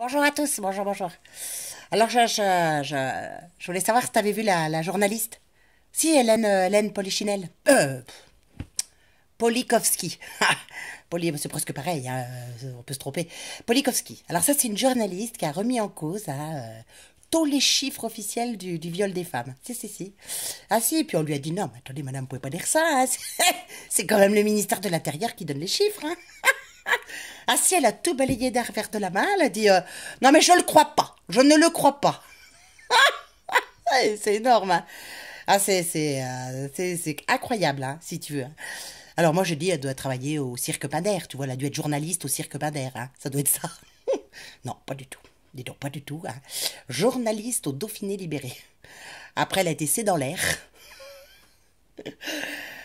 Bonjour à tous, bonjour, bonjour. Alors, je voulais savoir si tu avais vu la journaliste. Si, Hélène Polichinelle. Polikovski. C'est presque pareil, hein, on peut se tromper. Polikovski. Alors ça, c'est une journaliste qui a remis en cause tous les chiffres officiels du viol des femmes. Si, si, si. Ah si, puis on lui a dit, non, mais attendez, madame, vous pouvez pas dire ça. Hein. C'est quand même le ministère de l'Intérieur qui donne les chiffres. Hein. Ah si, elle a tout balayé d'un revers de la main, elle a dit non mais je le crois pas, je ne le crois pas. C'est énorme. Hein. Ah c'est incroyable, hein, si tu veux. Hein. Alors moi je dis, elle doit travailler au Cirque Pinder, tu vois, elle a dû être journaliste au Cirque Pinder, hein. Ça doit être ça. Non, pas du tout. Dis donc, pas du tout. Hein. Journaliste au Dauphiné libéré. Après, elle a été C dans l'air.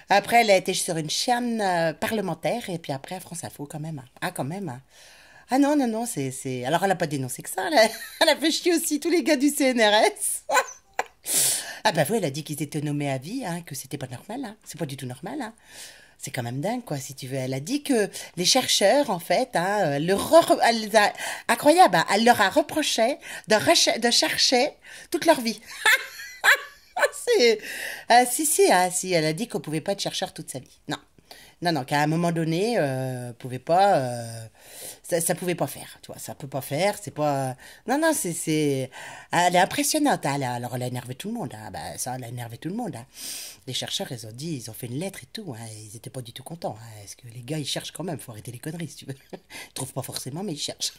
Après, elle a été sur une chaîne parlementaire et puis après à France Info quand même. Hein. Ah, quand même. Hein. Ah non, non, non, c'est... Alors, elle n'a pas dénoncé que ça. Elle a fait chier aussi tous les gars du CNRS. Ah bah oui, elle a dit qu'ils étaient nommés à vie, hein, que c'était pas normal. Hein. C'est pas du tout normal. Hein. C'est quand même dingue, quoi, si tu veux. Elle a dit que les chercheurs, en fait, hein, incroyable, hein, elle leur a reproché de chercher toute leur vie. C'est... si, si, ah, si, elle a dit qu'on pouvait pas être chercheur toute sa vie. Non. Non, non, qu'à un moment donné, pouvait pas, ça pouvait pas faire, tu vois, ça peut pas faire, c'est pas, non, non, elle est impressionnante, hein, alors elle a énervé tout le monde, hein, bah, ça, elle a énervé tout le monde, hein. Les chercheurs, ils ont dit, ils ont fait une lettre et tout, hein, ils étaient pas du tout contents, hein, parce que les gars, ils cherchent quand même, faut arrêter les conneries, si tu veux. Ils trouvent pas forcément, mais ils cherchent.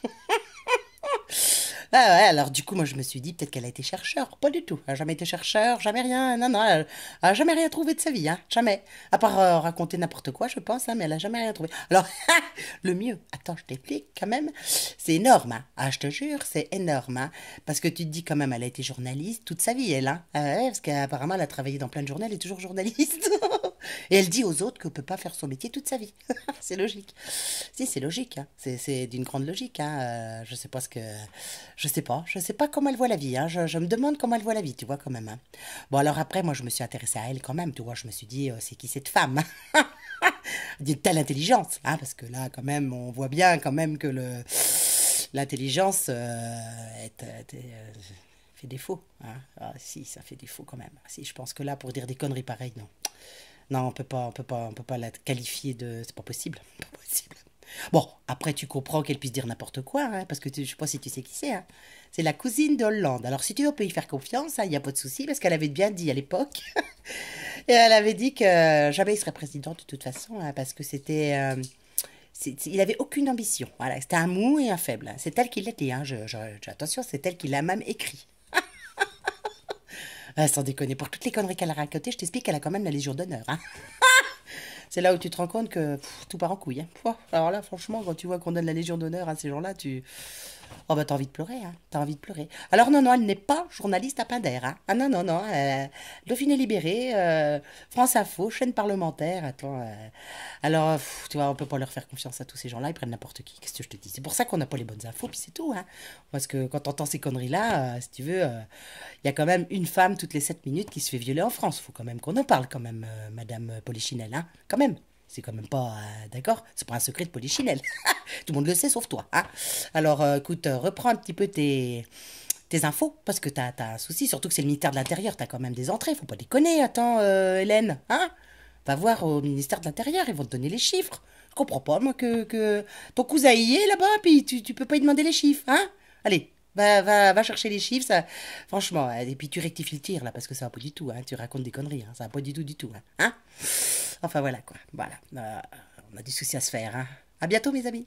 Ah ouais, alors du coup, moi je me suis dit peut-être qu'elle a été chercheur. Pas du tout. Elle a jamais été chercheur, jamais rien. Non, non, elle a jamais rien trouvé de sa vie, hein. Jamais. À part raconter n'importe quoi, je pense, hein, mais elle a jamais rien trouvé. Alors, le mieux, attends, je t'explique quand même. C'est énorme, hein. Ah, je te jure, c'est énorme, hein. Parce que tu te dis quand même, elle a été journaliste toute sa vie, elle, hein. Ah ouais, parce qu'apparemment, elle a travaillé dans plein de journaux, elle est toujours journaliste. Et elle dit aux autres qu'on peut pas faire son métier toute sa vie. C'est logique. Si, c'est logique. Hein. C'est d'une grande logique. Hein. Je sais pas ce que. Je sais pas comment elle voit la vie. Hein. Je me demande comment elle voit la vie, tu vois, quand même. Hein. Bon, alors après, moi, je me suis intéressée à elle quand même, tu vois. Je me suis dit, c'est qui cette femme? D'une telle intelligence. Hein, parce que là, quand même, on voit bien quand même que l'intelligence fait défaut. Hein. Ah, si, ça fait défaut quand même. Si, je pense que là, pour dire des conneries pareilles, non. Non, on peut pas la qualifier de. C'est pas possible. Pas possible. Bon, après, tu comprends qu'elle puisse dire n'importe quoi, hein, parce que je sais pas si tu sais qui c'est. Hein. C'est la cousine de Hollande. Alors, si tu veux, on peut y faire confiance, il n'y a pas de souci, parce qu'elle avait bien dit à l'époque. Et elle avait dit que jamais il serait président de toute façon, hein, parce que c'était. Il avait aucune ambition. Voilà, c'était un mou et un faible. Hein. C'est elle qui l'était. Hein, attention, c'est elle qui l'a même écrit. Ah, sans déconner, pour toutes les conneries qu'elle a racontées, je t'explique qu'elle a quand même la Légion d'honneur. Hein. C'est là où tu te rends compte que tout part en couille. Hein. Pouah, alors là, franchement, quand tu vois qu'on donne la Légion d'honneur à ces gens-là, tu... Oh bah t'as envie de pleurer, hein. T'as envie de pleurer. Alors non, non, elle n'est pas journaliste à Pinder. Hein. Ah non, non, non. Dauphiné libéré, France Info, chaîne parlementaire. Attends. Alors, tu vois, on peut pas leur faire confiance à tous ces gens-là. Ils prennent n'importe qui. Qu'est-ce que je te dis? C'est pour ça qu'on n'a pas les bonnes infos, puis c'est tout. Hein. Parce que quand t'entends ces conneries-là, si tu veux, il y a quand même une femme toutes les 7 minutes qui se fait violer en France. Faut quand même qu'on en parle, quand même, Madame Polichinelle. Hein. Quand même. C'est quand même pas... d'accord. C'est pas un secret de Polichinelle. Tout le monde le sait, sauf toi. Hein. Alors, écoute, reprends un petit peu tes infos, parce que t'as un souci, surtout que c'est le ministère de l'Intérieur, t'as quand même des entrées, faut pas déconner, attends, Hélène, hein? Va voir au ministère de l'Intérieur, ils vont te donner les chiffres. Je comprends pas, moi, que ton cousin y est là-bas, puis tu peux pas lui demander les chiffres, hein? Allez, va chercher les chiffres, ça, franchement, et puis tu rectifies le tir, là, parce que ça va pas du tout, hein, tu racontes des conneries, hein, ça va pas du tout, hein? Hein. Enfin, voilà, quoi, voilà, on a du souci à se faire, hein? À bientôt, mes amis.